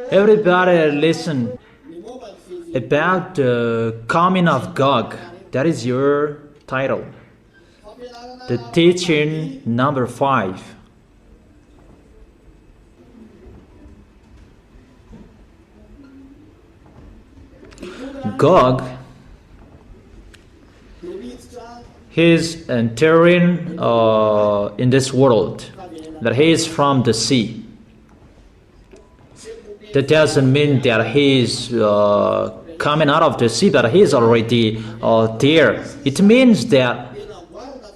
Everybody listen about the coming of Gog. That is your title. The teaching number 5. Gog, he is entering in this world, that he is from the sea. That doesn't mean that he is coming out of the sea, but he is already there. It means that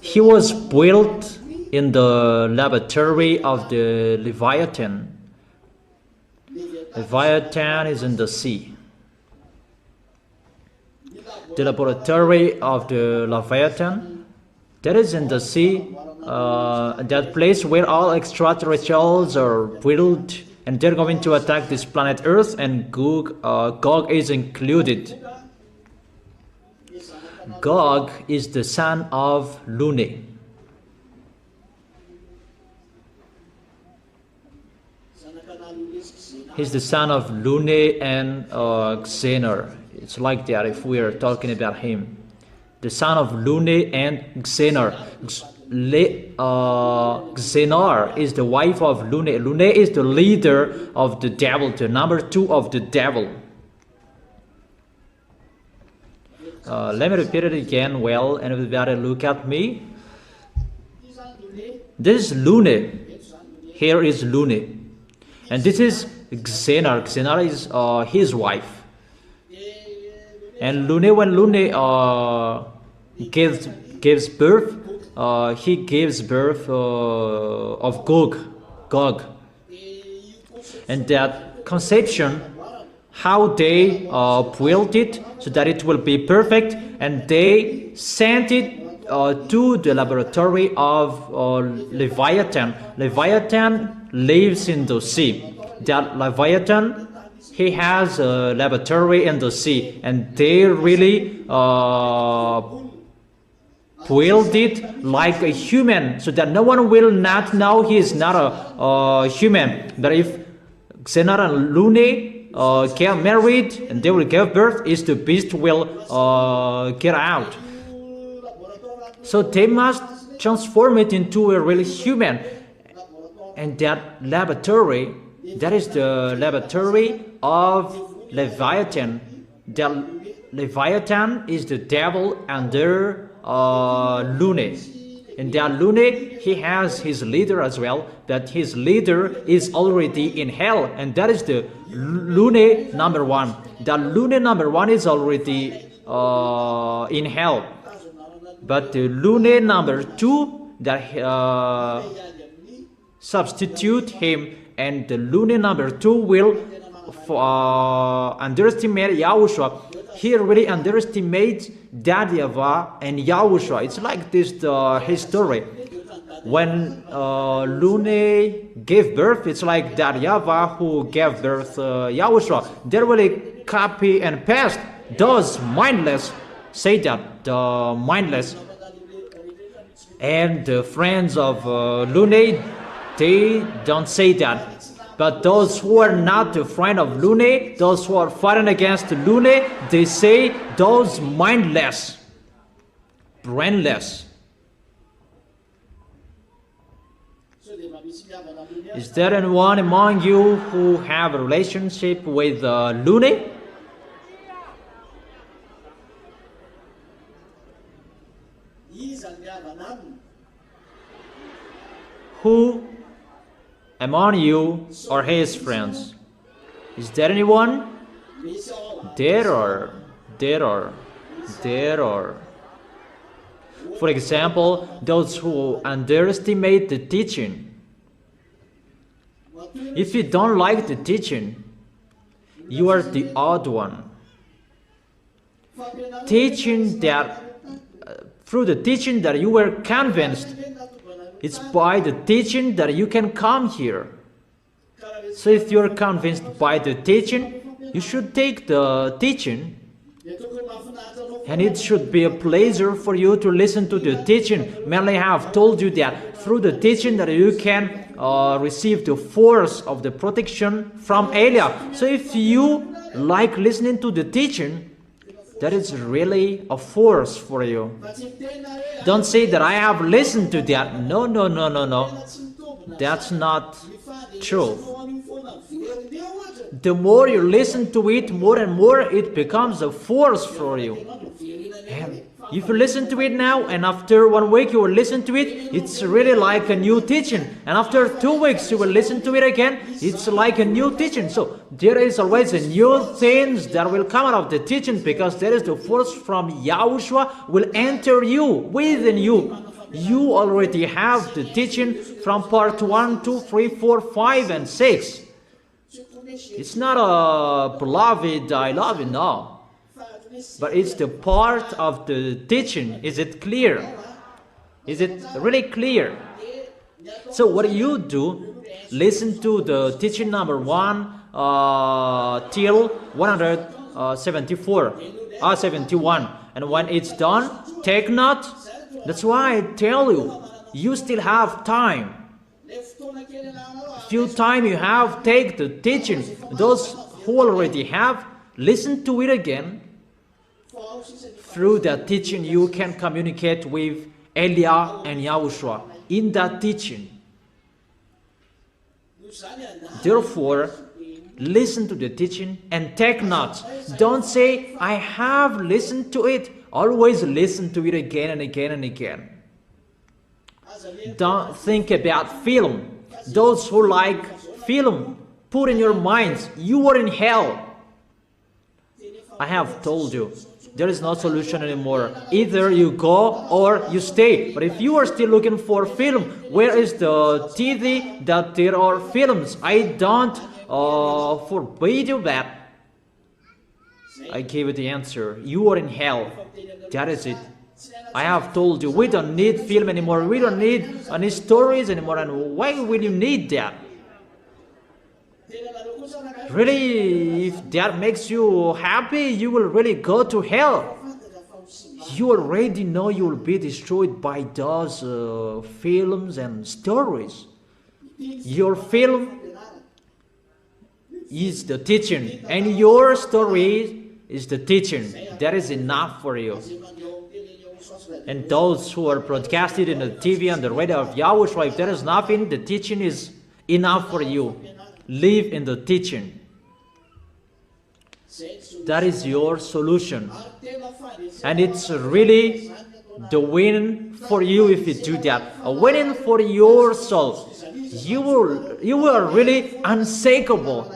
he was built in the laboratory of the Leviathan. Leviathan is in the sea. The laboratory of the Leviathan, that is in the sea, that place where all extraterrestrials are built, and they're going to attack this planet Earth, and Gog is included. Gog is the son of Lune. He's the son of Lune and Xenor. It's like that if we are talking about him. The son of Lune and Xenor. Xenor is the wife of Lune. Lune is the leader of the devil, the number 2 of the devil. Let me repeat it again well, and everybody look at me. This is Lune. Here is Lune. And this is Xenor. Xenor is his wife. And Lune, when Lune gives birth, he gives birth of Gog. And that conception, how they built it so that it will be perfect, and they sent it to the laboratory of Leviathan. Leviathan lives in the sea. That Leviathan, he has a laboratory in the sea, and they really build it like a human, so that no one will not know he is not a human. But if Xenor and Lune get married and they will give birth, is the beast will get out. So they must transform it into a really human. And that laboratory, that is the laboratory of Leviathan. The Leviathan is the devil under Lune. And that Lune, he has his leader as well, but his leader is already in hell, and that is the Lune number 1. The Lune number 1 is already in hell. But the Lune number 2, that substitute him, and the Lune number 2 will underestimate Yahushua. He really underestimates that YAHVAH and Yahushua. It's like this his story. When Lune gave birth, it's like that YAHVAH who gave birth Yahushua. They really copy and paste. Those mindless say that, the mindless. And the friends of Lune, they don't say that. But those who are not the friend of Lune, those who are fighting against Lune, they say those mindless, brainless. Is there anyone among you who have a relationship with Lune? Who among you are his friends? Is there anyone? There are. For example, those who underestimate the teaching. If you don't like the teaching, you are the odd one. Teaching that, through the teaching that you were convinced, it's by the teaching that you can come here. So if you're convinced by the teaching, you should take the teaching And it should be a pleasure for you to listen to the teaching. Mainly I have told you that through the teaching that you can receive the force of the protection from Elia. So if you like listening to the teaching, that is really a force for you. Don't say that I have listened to that. No, no, no, no, no. That's not true. The more you listen to it, more and more it becomes a force for you. And if you listen to it now, and after 1 week you will listen to it, it's really like a new teaching. And after 2 weeks you will listen to it again, it's like a new teaching. So there is always a new things that will come out of the teaching, because there is the force from Yahushua will enter you, within you. You already have the teaching from part 1, 2, 3, 4, 5, and 6. It's not a beloved, I love you, no. But it's the part of the teaching. Is it clear? Is it really clear? So what do? Listen to the teaching number 1 till 71. And when it's done, take note. That's why I tell you, you still have time. Few time you have, take the teaching. Those who already have, listen to it again. Through that teaching, you can communicate with Elia and Yahushua in that teaching. Therefore, listen to the teaching and take notes. Don't say, I have listened to it. Always listen to it again and again and again. Don't think about film. Those who like film, put in your minds, you are in hell. I have told you, there is no solution anymore. Either you go or you stay. But if you are still looking for film, where is the TV that there are films? I don't forbid you that. I gave you the answer. You are in hell. That is it. I have told you, we don't need film anymore. We don't need any stories anymore. And why will you need that? Really, if that makes you happy, you will really go to hell. You already know you will be destroyed by those films and stories. Your film is the teaching, and your story is the teaching. That is enough for you. And those who are broadcasted in the TV and the radio of Yahushua, if there is nothing, the teaching is enough for you. Live in the teaching. That is your solution. And it's really the win for you if you do that. A winning for your soul. You will really unshakable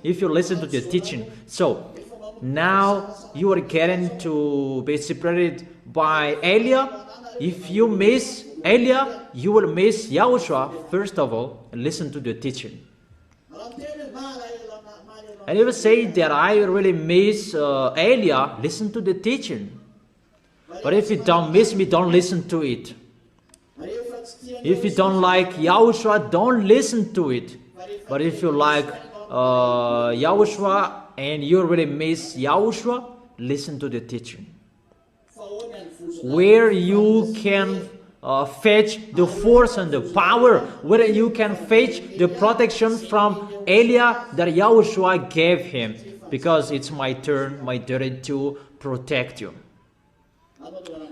if you listen to the teaching. So now you are getting to be separated by Elia. If you miss Elia, you will miss Yahushua. First of all, listen to the teaching. And if you say that I really miss Elia, listen to the teaching. But if you don't miss me, don't listen to it. If you don't like Yahushua, don't listen to it. But if you like Yahushua and you really miss Yahushua, listen to the teaching. Where you can fetch the force and the power, where you can fetch the protection from Elia that Yahushua gave him. Because it's my turn, my duty to protect you.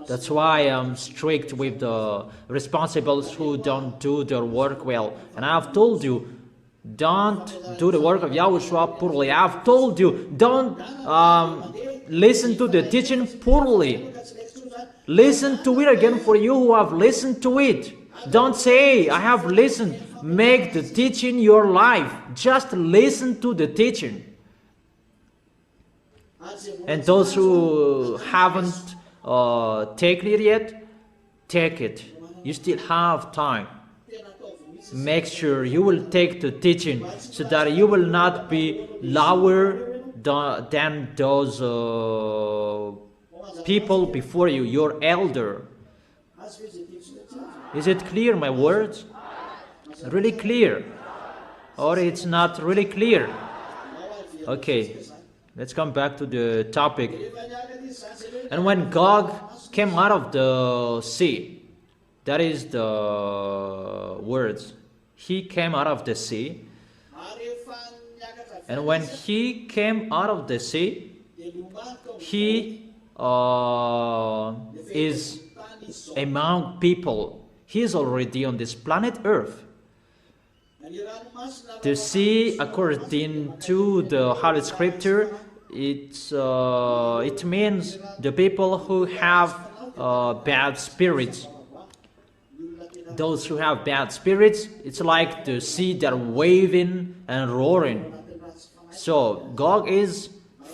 That's why I'm strict with the responsibles who don't do their work well. And I've told you, don't do the work of Yahushua poorly. I've told you, don't listen to the teaching poorly. Listen to it again for you who have listened to it. Don't say, I have listened. Make the teaching your life. Just listen to the teaching. And those who haven't taken it yet, take it. You still have time. Make sure you will take the teaching so that you will not be lower than those people before you, your elder. Is it clear, my words? Really clear? Or it's not really clear? Okay. Let's come back to the topic. And when Gog came out of the sea, that is the words. He came out of the sea. And when he came out of the sea, he is among people. He is already on this planet Earth. The sea, according to the Holy Scripture, it means the people who have bad spirits. Those who have bad spirits, it's like the sea that waving and roaring. So Gog is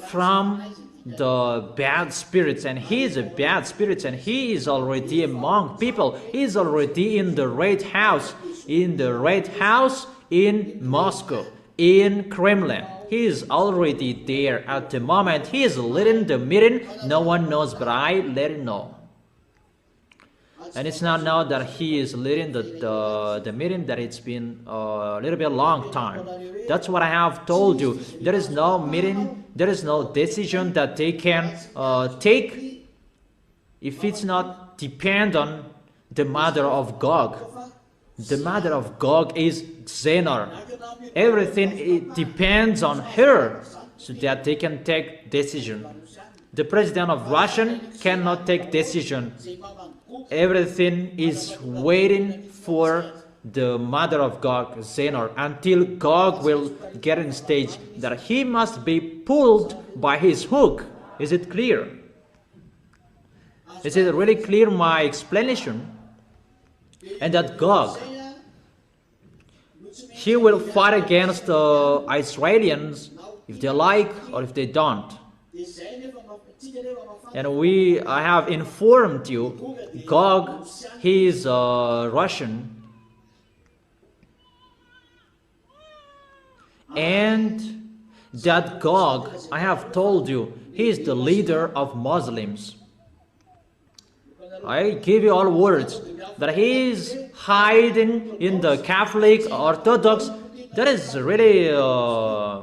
from the bad spirits, and he is a bad spirit, and he is already among people. He is already in the Red House, in Moscow, in Kremlin. He is already there at the moment. He is leading the meeting. No one knows, but I let it know. And it's not now that he is leading the meeting, that it's been a little bit long time. That's what I have told you. There is no meeting, there is no decision that they can take if it's not depend on the mother of Gog. The mother of Gog is Zenar. Everything it depends on her so that they can take decision. The president of Russia cannot take decision. Everything is waiting for the mother of Gog, Zenar, until Gog will get in stage that he must be pulled by his hook. Is it clear? Is it really clear, my explanation? And that Gog, he will fight against the Israelians if they like or if they don't. And I have informed you, Gog, he is Russian, and that Gog, I have told you, he is the leader of Muslims. I give you all words that he is hiding in the Catholic Orthodox. That is really a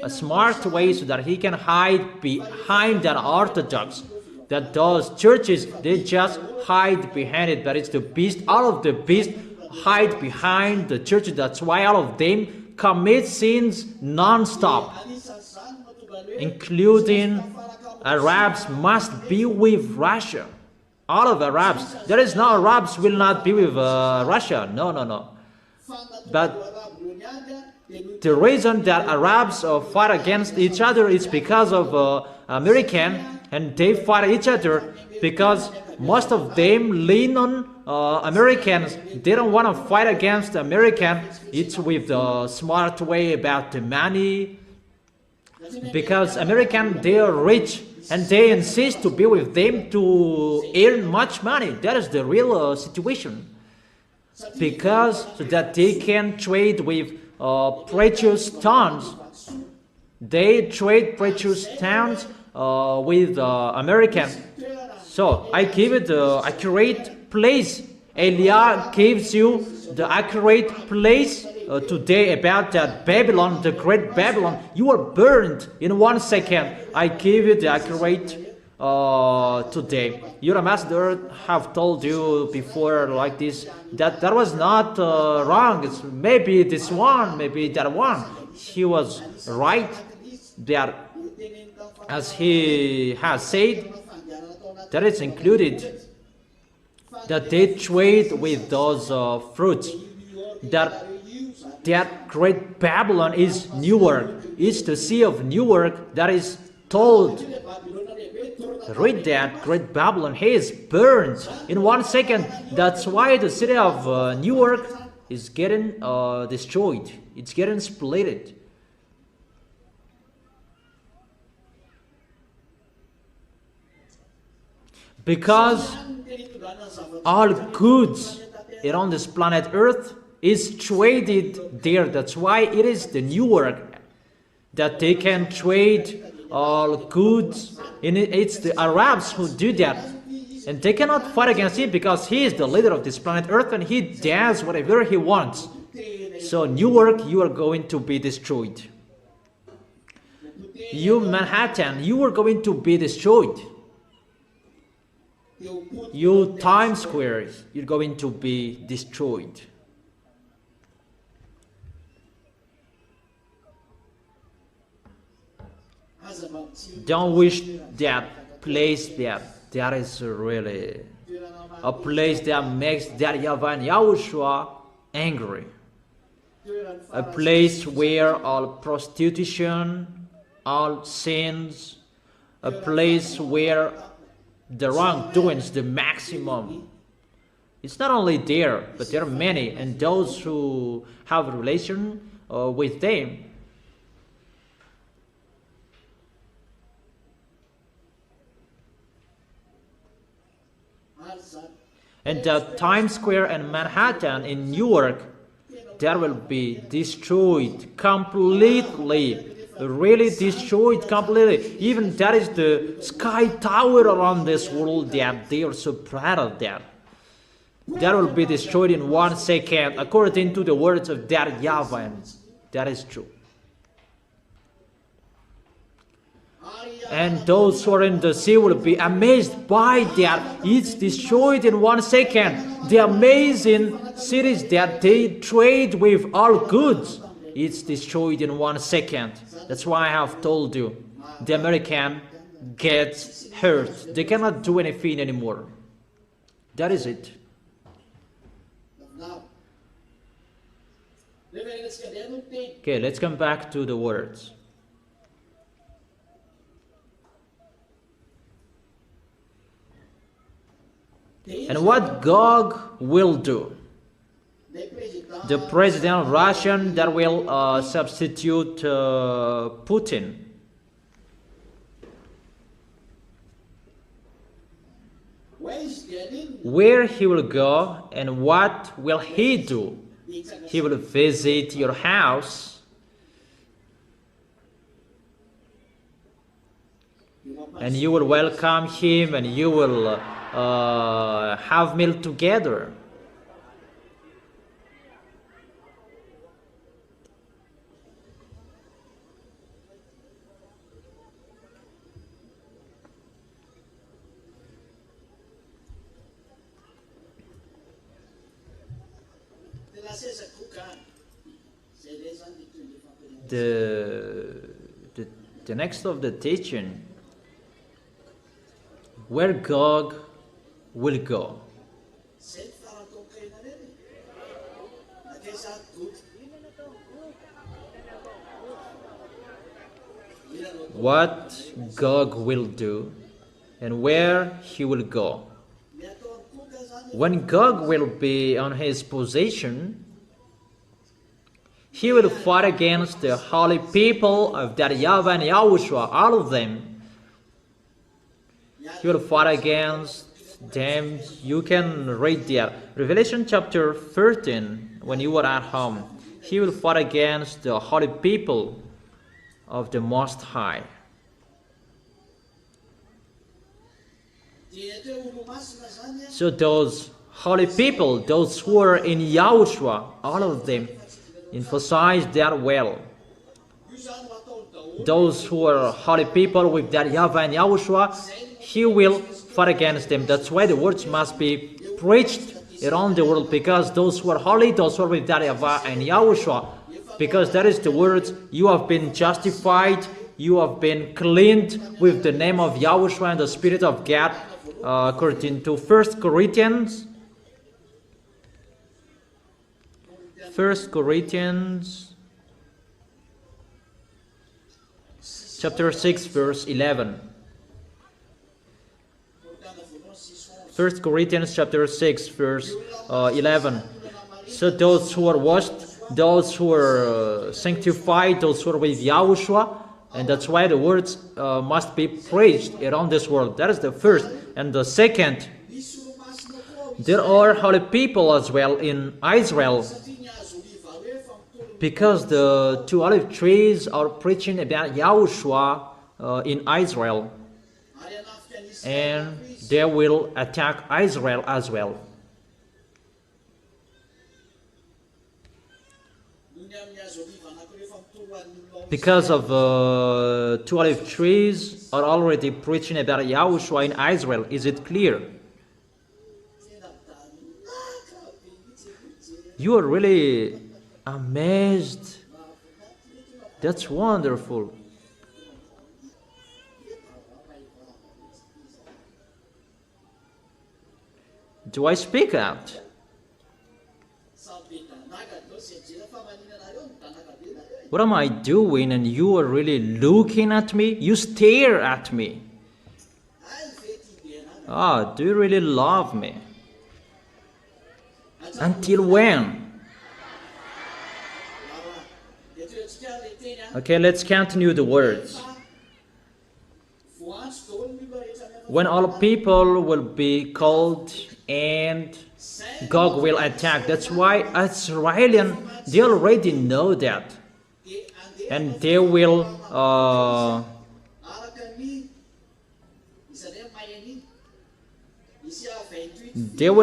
smart way so that he can hide behind that Orthodox. That those churches, they just hide behind it. That it's the beast. All of the beast hide behind the church. That's why all of them commit sins non-stop, including Arabs must be with Russia. All of Arabs. There is no Arabs will not be with Russia. No. But the reason that Arabs fight against each other is because of American, and they fight each other because most of them lean on Americans. They don't want to fight against American. It's with the smart way about the money, because American, they are rich and they insist to be with them to earn much money. That is the real situation, because so that they can trade with precious stones. They trade precious stones with Americans. So I give it the accurate place. Elia gives you the accurate place today about that Babylon, the great Babylon. You are burned in 1 second. I give you the accurate today. Your ambassador have told you before like this, that was not wrong. It's maybe this one, maybe that one. He was right that, as he has said, that is included, that they trade with those fruits. That great Babylon is Newark. It's the sea of Newark that is told. Read that, great Babylon, he is burned in 1 second. That's why the city of Newark is getting destroyed. It's getting split. Because all goods around this planet Earth is traded there. That's why it is the Newark that they can trade all goods. It's the Arabs who do that, and they cannot fight against him because he is the leader of this planet Earth and he does whatever he wants. So Newark, you are going to be destroyed. You Manhattan, you are going to be destroyed. You Times Square, you're going to be destroyed. Don't wish that place that is really a place that makes that YAHVAH and YAHOSHUA angry. A place where all prostitution, all sins, a place where the wrongdoing is the maximum. It's not only there, but there are many, and those who have a relation with them. And Times Square and Manhattan in New York, that will be destroyed completely, really destroyed completely. Even that is the sky tower around this world that they are so proud of that. That will be destroyed in 1 second, according to the words of that YAHVAH, and that is true. And those who are in the sea will be amazed by that. It's destroyed in 1 second. The amazing cities that they trade with all goods, it's destroyed in 1 second. That's why I have told you, the American gets hurt. They cannot do anything anymore. That is it. Okay, let's come back to the words. And what Gog will do? The president of Russia that will substitute Putin. Where he will go and what will he do? He will visit your house and you will welcome him and you will have meal together. The next of the teaching, where Gog will go. What Gog will do and where he will go. When Gog will be on his position, he will fight against the holy people of that YAHVAH and YAHOSHUA, all of them. He will fight against them. You can read there. Revelation chapter 13, when you were at home. He will fight against the holy people of the Most High. So those holy people, those who are in YAHOSHUA, all of them, emphasize that well. Those who are holy people with that YAHVAH and YAHOSHUA, he will fight against them. That's why the words must be preached around the world, because those who are holy, those who are with that YAHVAH and YAHOSHUA, because that is the words, you have been justified, you have been cleaned with the name of YAHOSHUA and the Spirit of God, according to 1 Corinthians chapter 6 verse 11. 1 Corinthians chapter 6 verse 11. So those who are washed, those who are sanctified, those who are with YAHOSHUA, and that's why the words must be preached around this world. That is the first. And the second, there are holy people as well in Israel, because the two olive trees are preaching about YAHOSHUA in Israel, and they will attack Israel as well. because of two olive trees are already preaching about Yahushua in Israel. Is it clear? You are really amazed. That's wonderful. Do I speak out? What am I doing and you are really looking at me? You stare at me. Ah, do you really love me? Until when? Okay, let's continue the words. When all people will be called and Gog will attack. That's why Israelians, they already know that. And they will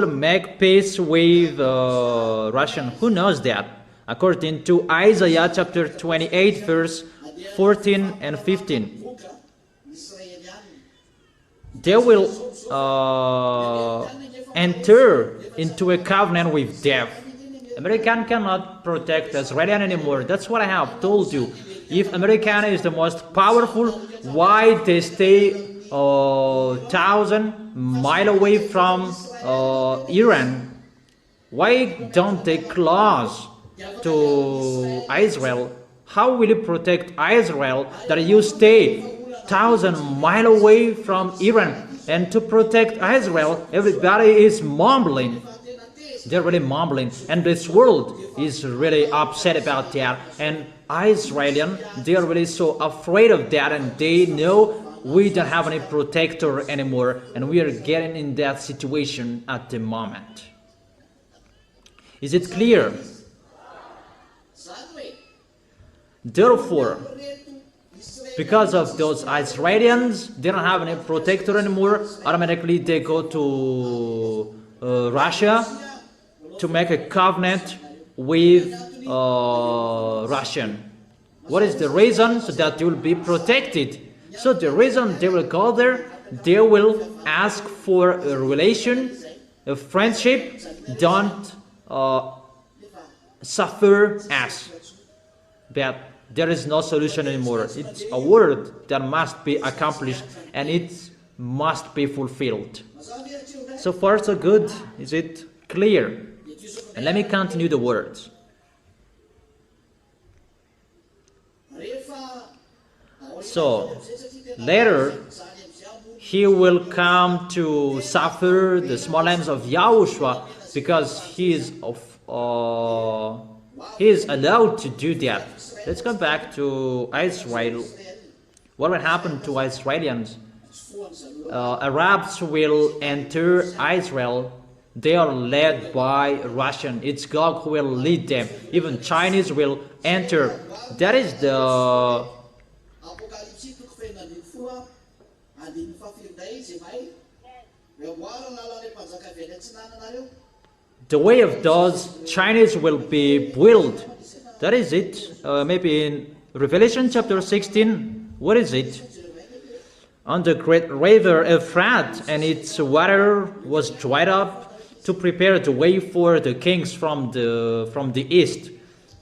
make peace with Russian. Who knows that? According to Isaiah chapter 28 verse 14 and 15. They will enter into a covenant with death. American cannot protect Israel anymore. That's what I have told you. If American is the most powerful, why they stay 1,000 miles away from Iran? Why don't they close to Israel? How will you protect Israel that you stay 1,000 miles away from Iran? And to protect Israel, everybody is mumbling. They're really mumbling, and this world is really upset about that. And Israelis, they are really so afraid of that, and they know we don't have any protector anymore, and we are getting in that situation at the moment. Is it clear? Therefore, because of those Israelis, they don't have any protector anymore. Automatically, they go to Russia to make a covenant with Russian. What is the reason? So that they will be protected. So the reason they will go there, they will ask for a relation, a friendship. Don't suffer us. But there is no solution anymore. It's a word that must be accomplished and it must be fulfilled. So far so good. Is it clear? And let me continue the words. So later he will come to suffer the small lambs of Yahushua because he is allowed to do that. Let's go back to Israel. What will happen to Israelis? Arabs will enter Israel. They are led by Russian. It's God who will lead them. Even Chinese will enter. That is the way of those Chinese will be built. That is it. Maybe in Revelation chapter 16. What is it? On the great river Euphrates, and its water was dried up to prepare the way for the kings from the east.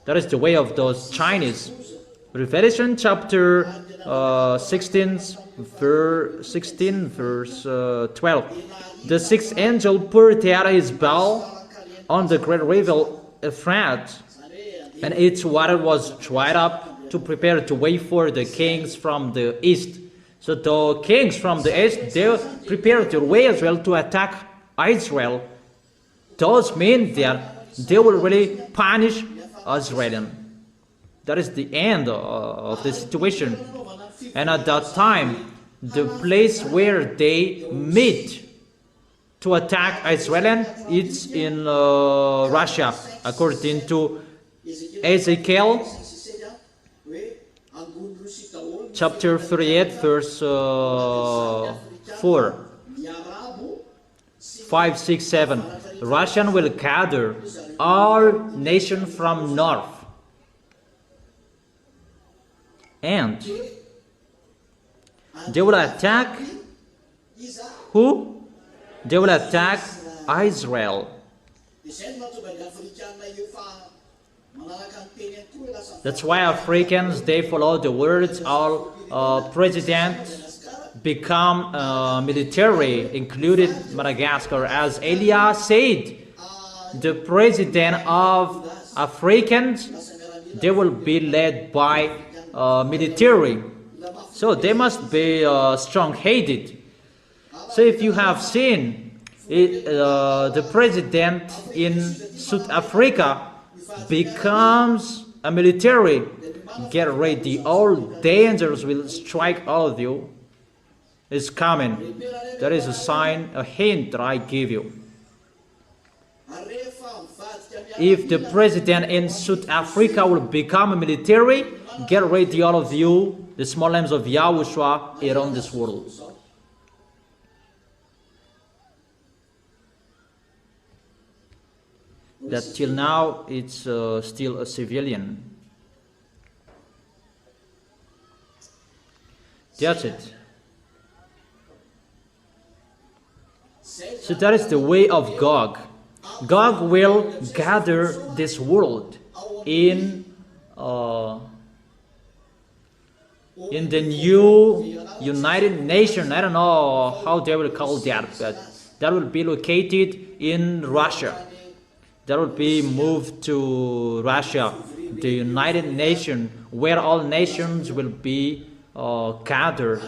That is the way of those Chinese. Revelation chapter 16 verse 12. The sixth angel poured out his bowl on the great river Euphrates, and its water was dried up to prepare the way for the kings from the east. So the kings from the east, they prepared the way as well to attack Israel. Those mean that they will really punish Israel. That is the end of the situation. And at that time, the place where they meet to attack Israel, it's in Russia, according to Ezekiel chapter 38, verse 4. 5, 6, 7. Russian will gather all nations from north. And they will attack who? They will attack Israel. That's why Africans, they follow the words of president become military, included Madagascar. As Elia said, the president of Africans, they will be led by military. So they must be strong-headed. So if you have seen the president in South Africa becomes a military, get ready, all dangers will strike all of you. It's coming. That is a sign, a hint that I give you. If the president in South Africa will become a military, get ready, all of you, the small lambs of Yahushua around this world. That till now it's still a civilian. That's it. So that is the way of Gog. Gog will gather this world in the new United Nations. I don't know how they will call that, but that will be located in Russia. That will be moved to Russia, the United Nations, where all nations will be gathered.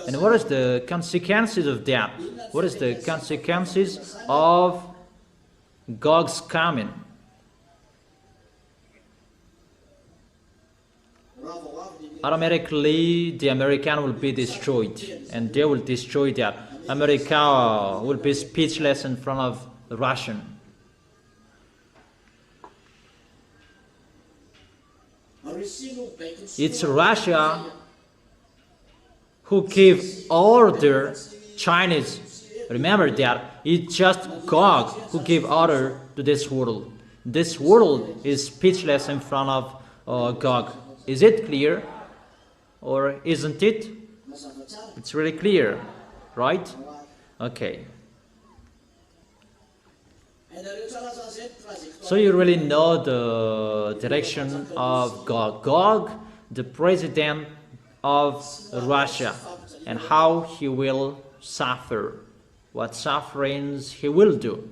And what is the consequences of that? What is the consequences of Gog's coming? Automatically, the American will be destroyed, and they will destroy that. America will be speechless in front of the Russian. It's Russia who gave order Chinese. Remember that. It's just God who gave order to this world. This world is speechless in front of God. Is it clear? Or isn't it? It's really clear, right? Okay. So you really know the direction of Gog. Gog, the president of Russia, and how he will suffer, what sufferings he will do,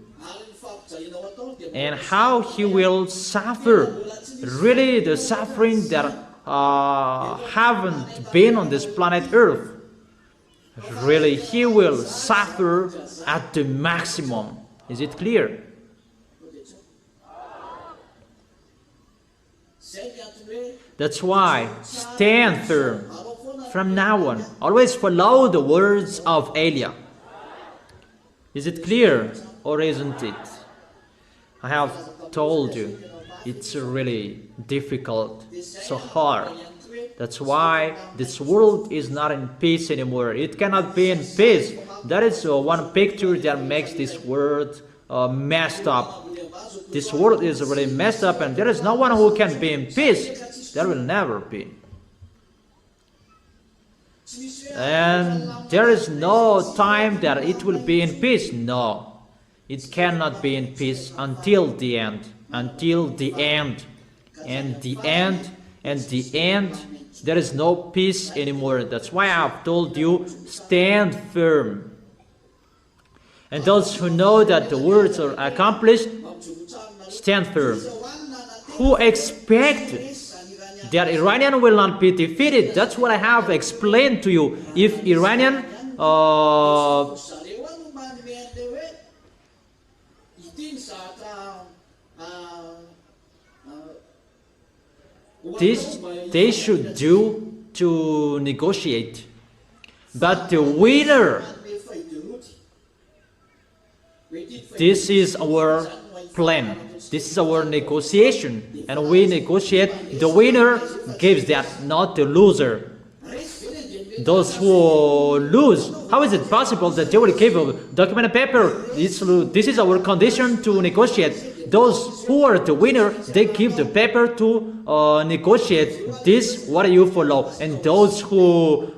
and how he will suffer, really the suffering that haven't been on this planet Earth. Really, he will suffer at the maximum. Is it clear? That's why stand firm from now on. Always follow the words of Elia. Is it clear or isn't it? I have told you it's really difficult, so hard. That's why this world is not in peace anymore. It cannot be in peace. That is one picture that makes this world messed up. This world is really messed up, and there is no one who can be in peace. There will never be. And there is no time that it will be in peace. No, it cannot be in peace until the end. Until the end. And the end, and the end, there is no peace anymore. That's why I have told you, stand firm. And those who know that the words are accomplished, stand firm. Who expect that Iranian will not be defeated? That's what I have explained to you. If Iranian they should do to negotiate, but the winner, this is our plan, this is our negotiation, and we negotiate. The winner gives that, not the loser. Those who lose How is it possible that they will give a document and paper? This is our condition to negotiate. Those who are the winner, they give the paper to negotiate. This what you follow. And those who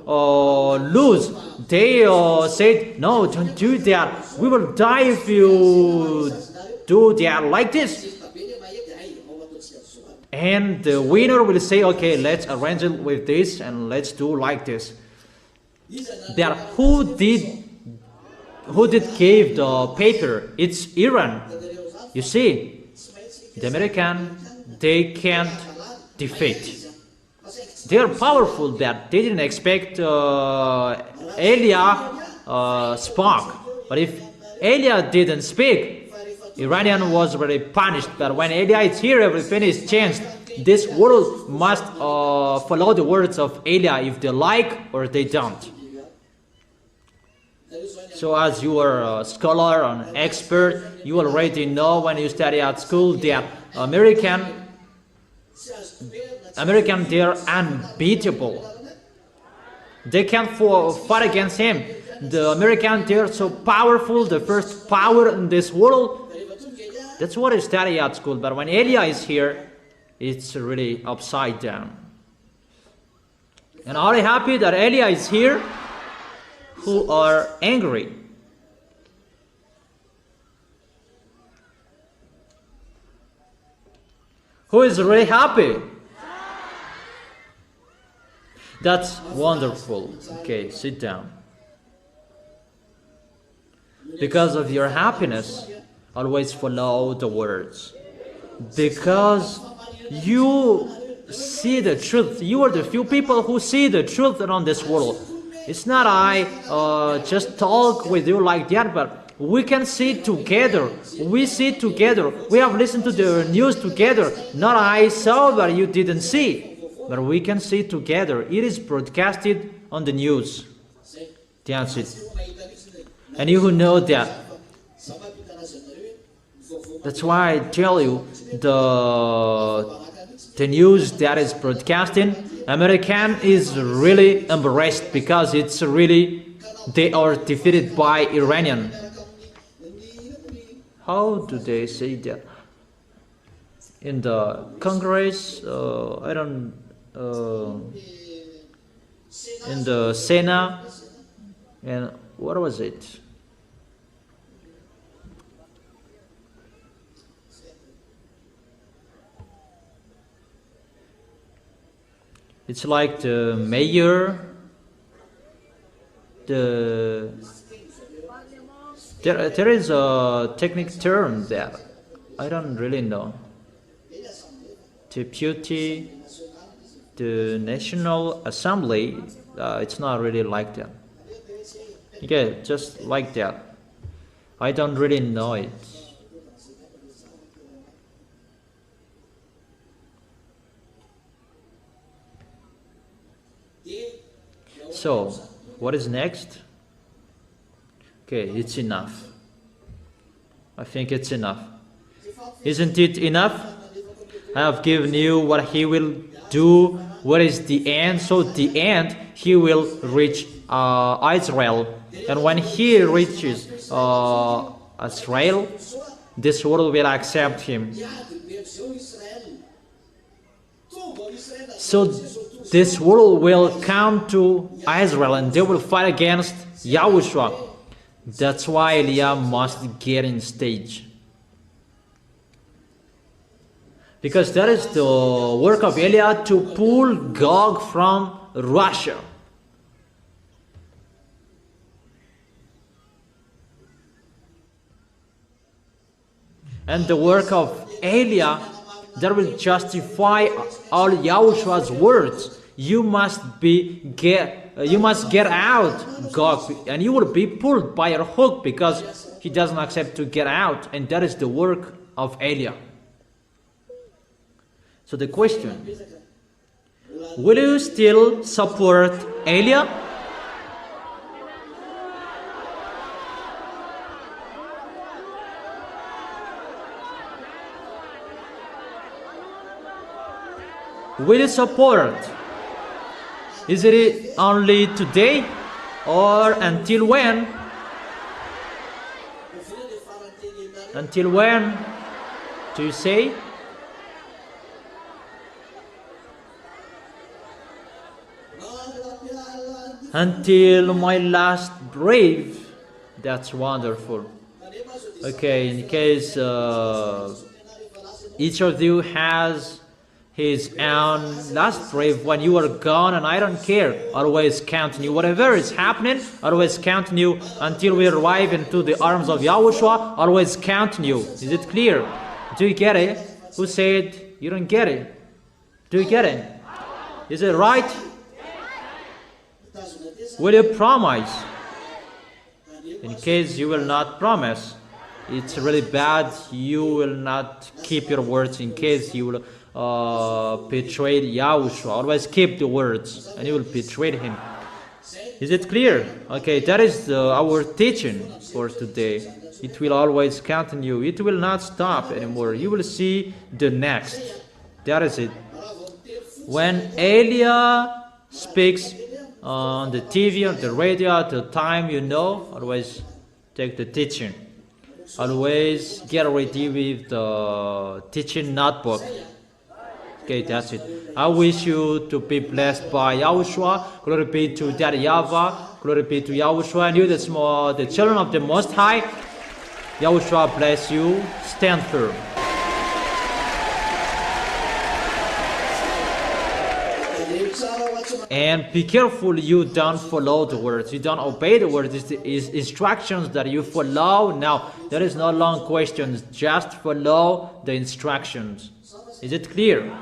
lose, they said, no, don't do that. We will die if you do that like this. And the winner will say, okay, let's arrange it with this and let's do like this. That who did give the paper? It's Iran. You see, the American, they can't defeat. They are powerful that they didn't expect Elia spoke. But if Elia didn't speak, Iranian was very punished. But when Elia is here, everything is changed. This world must follow the words of Elia if they like or they don't. So as you are a scholar, an expert, you already know when you study at school that American, they are unbeatable. They can't fight against him. The American, they are so powerful, the first power in this world. That's what I study at school. But when Elia is here, it's really upside down. And are you happy that Elia is here? Who are angry? Who is really happy? That's wonderful. Okay, sit down. Because of your happiness, always follow the words. Because you see the truth. You are the few people who see the truth around this world. It's not I just talk with you like that, but we can see together. We see together. We have listened to the news together. Not I saw, but you didn't see. But we can see together. It is broadcasted on the news. That's it. And you who know that. That's why I tell you, the news that is broadcasting, American is really embarrassed because it's really, they are defeated by Iranian. How do they say that? In the Congress, I don't, in the Senate, and what was it? It's like the mayor, there is a technical term there. I don't really know. Deputy, the National Assembly, it's not really like that. Yeah, just like that. I don't really know it. So, what is next? Okay, it's enough. I think it's enough. Isn't it enough? I have given you what he will do. What is the end? So the end, he will reach Israel. And when he reaches Israel, this world will accept him. So this world will come to Israel and they will fight against YAHOSHUA. That's why Elia must get in stage. Because that is the work of Elia, to pull Gog from Russia. And the work of Elia that will justify all YAHOSHUA's words. You must get out, Gog, and you will be pulled by a hook because he doesn't accept to get out, and that is the work of Elia. So the question, will you still support Elia? Will you support? Is it only today? Or until when? Until when do you say? Until my last breath. That's wonderful. Okay, in case each of you has his own last breath when you are gone, and I don't care, always counting you. Whatever is happening, always counting you until we arrive into the arms of Yahushua, always counting you. Is it clear? Do you get it? Who said you don't get it? Do you get it? Is it right? Will you promise? In case you will not promise, it's really bad. You will not keep your words. In case you will betray Yahushua, always keep the words and you will betray him. Is it clear? Okay, that is our teaching for today. It will always continue. It will not stop anymore. You will see the next. That is it. When Elia speaks on the TV, on the radio, at the time, you know, always take the teaching. Always get ready with the teaching notebook. Okay, that's it. I wish you to be blessed by Yahushua. Glory be to Daddy YAHVAH. Glory be to Yahushua. And you, the children of the Most High. Yahushua bless you. Stand firm. And be careful you don't follow the words, you don't obey the words. It's the instructions that you follow. Now, there is no long questions, just follow the instructions. Is it clear?